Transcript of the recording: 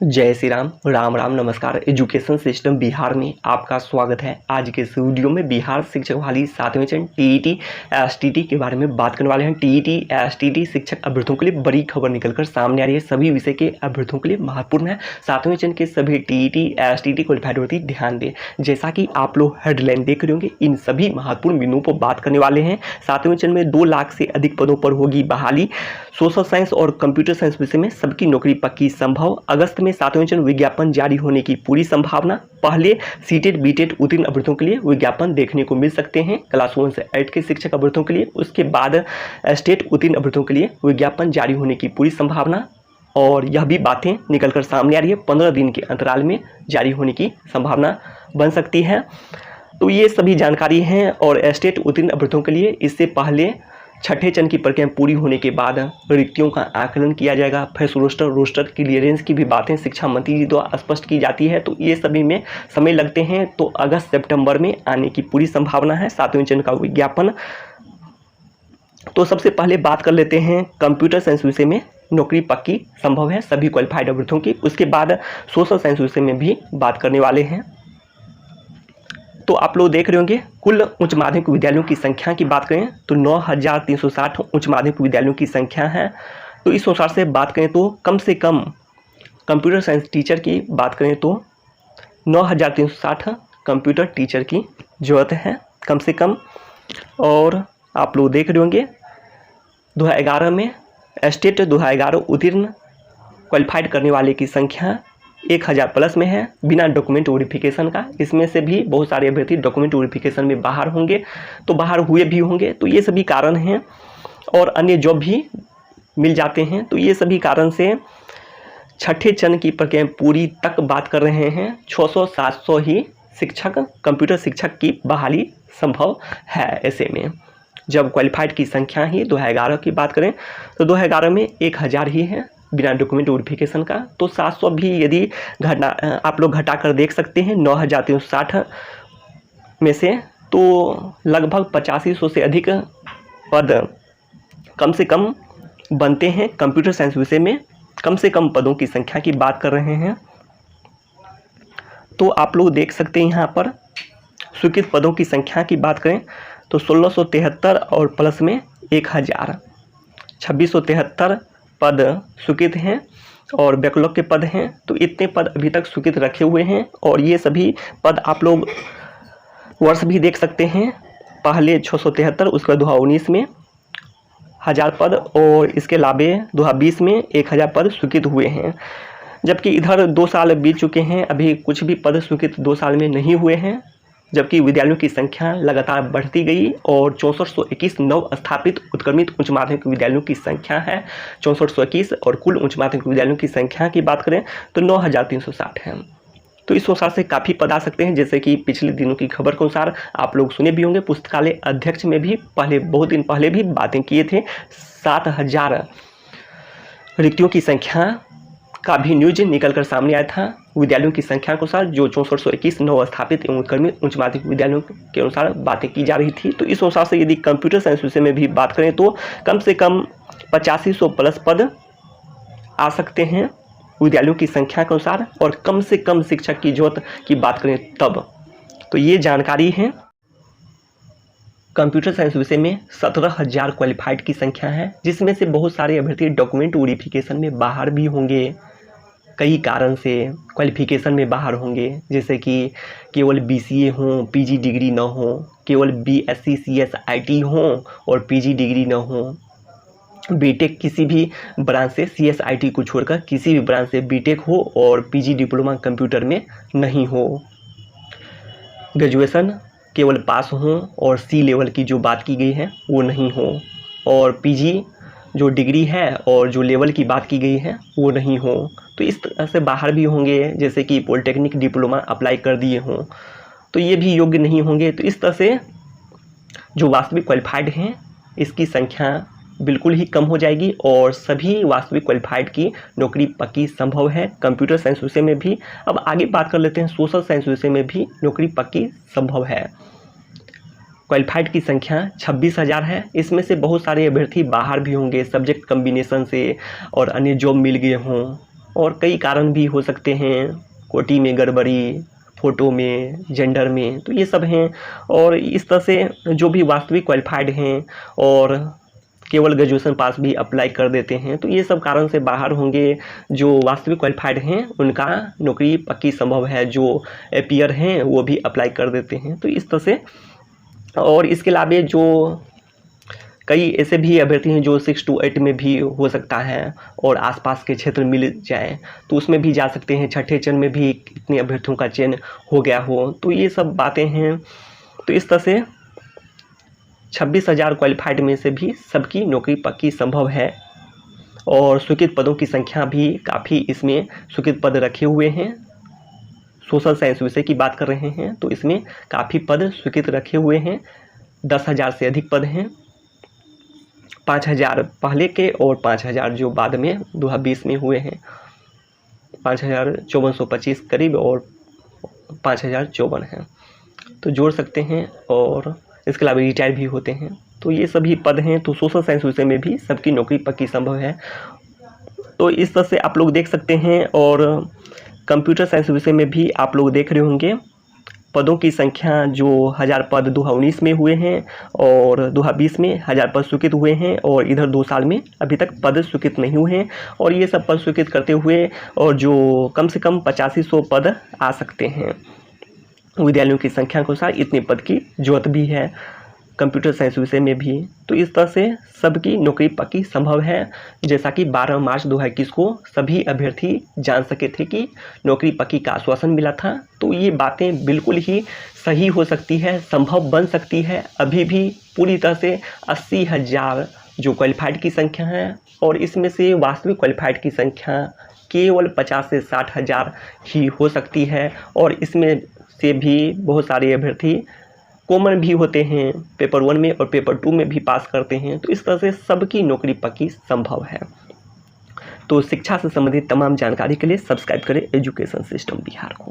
जय श्री राम, राम राम, नमस्कार। Education system Bihar में आपका स्वागत है। आज के इस वीडियो में बिहार शिक्षक बहाली 7वें चरण टीईटी एसटीटी के बारे में बात करने वाले हैं। टीईटी एसटीटी शिक्षक अभ्यर्थियों के लिए बड़ी खबर निकलकर सामने आ रही है। सभी विषय के अभ्यर्थियों के लिए महत्वपूर्ण है। 7वें चरण के सभी टीईटी एसटीटी क्वालिफाइड अभ्यर्थी ध्यान दें। जैसा कि आप लोग हेडलाइन देख रहे होंगे, इन सभी महत्वपूर्ण बिंदुओं पर बात करने वाले हैं। 7वें चरण में 2 लाख से अधिक पदों पर होगी बहाली। सोशल साइंस और कंप्यूटर साइंस विषय में सबकी नौकरी पक्की संभव। अगस्त में 7वें चरण विज्ञापन जारी होने की पूरी संभावना। पहले सीटेट बीटेट उत्तीर्ण अभ्यर्थियों के लिए विज्ञापन देखने को मिल सकते हैं क्लास 1 से 8 के शिक्षक अभ्यर्थियों के लिए। उसके बाद स्टेट उत्तीर्ण अभ्यर्थियों के लिए विज्ञापन जारी होने की पूरी संभावना। और यह भी बातें निकलकर सामने आ रही है 15 दिन के अंतराल में जारी होने की संभावना बन सकती है। तो ये सभी जानकारी हैं। और स्टेट उत्तीर्ण अभ्यर्थियों के लिए इससे पहले छठे चरण की प्रक्रिया पूरी होने के बाद रिक्तियों का आकलन किया जाएगा। फिर रोस्टर क्लियरेंस की भी बातें शिक्षा मंत्री जी द्वारा स्पष्ट की जाती है। तो ये सभी में समय लगते हैं। तो अगस्त सितंबर में आने की पूरी संभावना है 7वें चरण का विज्ञापन। तो सबसे पहले बात कर लेते हैं कंप्यूटर साइंस विषय में नौकरी पक्की संभव है सभी क्वालिफाइड अभ्यर्थियों की। उसके बाद सोशल साइंस विषय में भी बात करने वाले हैं। तो आप लोग देख रहे होंगे कुल उच्च माध्यमिक विद्यालयों की संख्या की बात करें तो 9360 उच्च माध्यमिक विद्यालयों की संख्या है। तो इस अनुसार से बात करें तो कम से कम कंप्यूटर साइंस टीचर की बात करें तो 9360 कंप्यूटर टीचर की ज़रूरत है कम से कम। और आप लोग देख रहे होंगे 2011 में स्टेट 2011 उत्तीर्ण क्वालिफाइड करने वाले की संख्या 1000 प्लस में है बिना डॉक्यूमेंट वेरिफिकेशन का। इसमें से भी बहुत सारे अभ्यर्थी डॉक्यूमेंट वेरिफिकेशन में बाहर होंगे, तो बाहर हुए भी होंगे। तो ये सभी कारण हैं। और अन्य जॉब भी मिल जाते हैं। तो ये सभी कारण से छठे चरण की प्रक्रिया पूरी तक बात कर रहे हैं। 600-700 ही शिक्षक कंप्यूटर शिक्षक की बहाली संभव है। ऐसे में जब क्वालिफाइड की संख्या ही 2011 की बात करें तो 2011 में 1000 ही है बिना डॉक्यूमेंट वेरिफिकेशन का। तो 700 भी यदि आप लोग घटा कर देख सकते हैं 9360 में से, तो लगभग 8500 से अधिक पद कम से कम बनते हैं कंप्यूटर साइंस विषय में। कम से कम पदों की संख्या की बात कर रहे हैं। तो आप लोग देख सकते हैं यहाँ पर स्वीकृत पदों की संख्या की बात करें तो 1673 और प्लस में 1000 2673 पद स्वीकृत हैं और बैकलॉग के पद हैं। तो इतने पद अभी तक स्वीकृत रखे हुए हैं। और ये सभी पद आप लोग वर्ष भी देख सकते हैं। पहले 673, उसके बाद 2019 में 1000 पद और इसके अलावे 2020 में 1000 पद स्वीकृत हुए हैं। जबकि इधर 2 साल बीत चुके हैं, अभी कुछ भी पद स्वीकृत 2 साल में नहीं हुए हैं। जबकि विद्यालयों की संख्या लगातार बढ़ती गई और 6421 नव स्थापित उत्क्रमित उच्च माध्यमिक विद्यालयों की संख्या है 6421। और कुल उच्च माध्यमिक विद्यालयों की संख्या की बात करें तो 9360 है। तो इस अनुसार से काफ़ी पद आ सकते हैं। जैसे कि पिछले दिनों की खबर के अनुसार आप लोग सुने भी होंगे, पुस्तकालय अध्यक्ष में भी पहले बहुत दिन पहले भी बातें किए थे। 7000 रिक्तियों की संख्या का भी न्यूज निकलकर सामने आया था विद्यालयों की संख्या के अनुसार, जो 6421 नव स्थापित एवं उत्क्रमित उच्च माध्यमिक विद्यालयों के अनुसार बातें की जा रही थी। तो इस अनुसार से यदि कंप्यूटर साइंस विषय में भी बात करें तो कम से कम 8500 प्लस पद आ सकते हैं विद्यालयों की संख्या के अनुसार। और कम से कम शिक्षक की जरूरत की बात करें तब। तो ये जानकारी है। कंप्यूटर साइंस विषय में 17000 क्वालिफाइड की संख्या है, जिसमें से बहुत सारे अभ्यर्थी डॉक्यूमेंट वेरिफिकेशन में बाहर भी होंगे। कई कारण से क्वालिफिकेशन में बाहर होंगे, जैसे कि केवल BCA हो, PG डिग्री न हो, केवल BSc CS IT हो और PG डिग्री न हो, बीटेक किसी भी ब्रांच से CS IT को छोड़कर किसी भी ब्रांच से बीटेक हो और PG डिप्लोमा कंप्यूटर में नहीं हो, ग्रेजुएशन केवल पास हो और C लेवल की जो बात की गई है वो नहीं हो, और PG जो डिग्री है और जो लेवल की बात की गई है वो नहीं हो। तो इस तरह से बाहर भी होंगे, जैसे कि पॉलिटेक्निक डिप्लोमा अप्लाई कर दिए हों तो ये भी योग्य नहीं होंगे। तो इस तरह से जो वास्तविक क्वालिफाइड हैं इसकी संख्या बिल्कुल ही कम हो जाएगी और सभी वास्तविक क्वालिफाइड की नौकरी पक्की संभव है कंप्यूटर साइंस विषय में भी। अब आगे बात कर लेते हैं सोशल साइंस विषय में भी नौकरी पक्की संभव है। क्वालिफाइड की संख्या 26,000 है। इसमें से बहुत सारे अभ्यर्थी बाहर भी होंगे सब्जेक्ट कम्बिनेशन से और अन्य जॉब मिल गए हों और कई कारण भी हो सकते हैं, कोटी में गड़बड़ी, फ़ोटो में, जेंडर में, तो ये सब हैं। और इस तरह से जो भी वास्तविक क्वालिफाइड हैं और केवल ग्रेजुएशन पास भी अप्लाई कर देते हैं, तो ये सब कारण से बाहर होंगे। जो वास्तविक क्वालिफाइड हैं उनका नौकरी पक्की संभव है, जो एपियर हैं वो भी अप्लाई कर देते हैं। तो इस तरह से, और इसके अलावा जो कई ऐसे भी अभ्यर्थी हैं जो 6 to 8 में भी हो सकता है और आसपास के क्षेत्र मिल जाए तो उसमें भी जा सकते हैं। छठे चरण में भी कितने अभ्यर्थियों का चयन हो गया हो, तो ये सब बातें हैं। तो इस तरह से 26,000 क्वालिफाइड में से भी सबकी नौकरी पक्की संभव है। और स्वीकृत पदों की संख्या भी काफ़ी इसमें स्वीकृत पद रखे हुए हैं। सोशल साइंस विषय की बात कर रहे हैं तो इसमें काफ़ी पद स्वीकृत रखे हुए हैं। 10,000 से अधिक पद हैं। 5,000 पहले के और 5,000 जो बाद में 2020 में हुए हैं। 5,5425 करीब और 5,054 हैं, तो जोड़ सकते हैं। और इसके अलावा रिटायर भी होते हैं, तो ये सभी पद हैं। तो सोशल साइंस विषय में भी सबकी नौकरी पक्की संभव है। तो इस तरह से आप लोग देख सकते हैं। और कंप्यूटर साइंस विषय में भी आप लोग देख रहे होंगे पदों की संख्या जो 1000 पद 2019 में हुए हैं और 2020 में 1000 पद स्वीकृत हुए हैं। और इधर 2 साल में अभी तक पद स्वीकृत नहीं हुए हैं। और ये सब पद स्वीकृत करते हुए और जो कम से कम 8500 पद आ सकते हैं। विद्यालयों की संख्या के अनुसार इतने पद की जरूरत भी है कंप्यूटर साइंस विषय में भी। तो इस तरह से सबकी नौकरी पक्की संभव है। जैसा कि 12 मार्च 2021 को सभी अभ्यर्थी जान सके थे कि नौकरी पक्की का आश्वासन मिला था। तो ये बातें बिल्कुल ही सही हो सकती है, संभव बन सकती है। अभी भी पूरी तरह से 80,000 जो क्वालिफाइड की संख्या है और इसमें से वास्तविक क्वालिफाइड की संख्या केवल 50 से 60,000 ही हो सकती है। और इसमें से भी बहुत सारे अभ्यर्थी कॉमन भी होते हैं, पेपर 1 में और पेपर 2 में भी पास करते हैं। तो इस तरह से सबकी नौकरी पक्की संभव है। तो शिक्षा से संबंधित तमाम जानकारी के लिए सब्सक्राइब करें एजुकेशन सिस्टम बिहार को।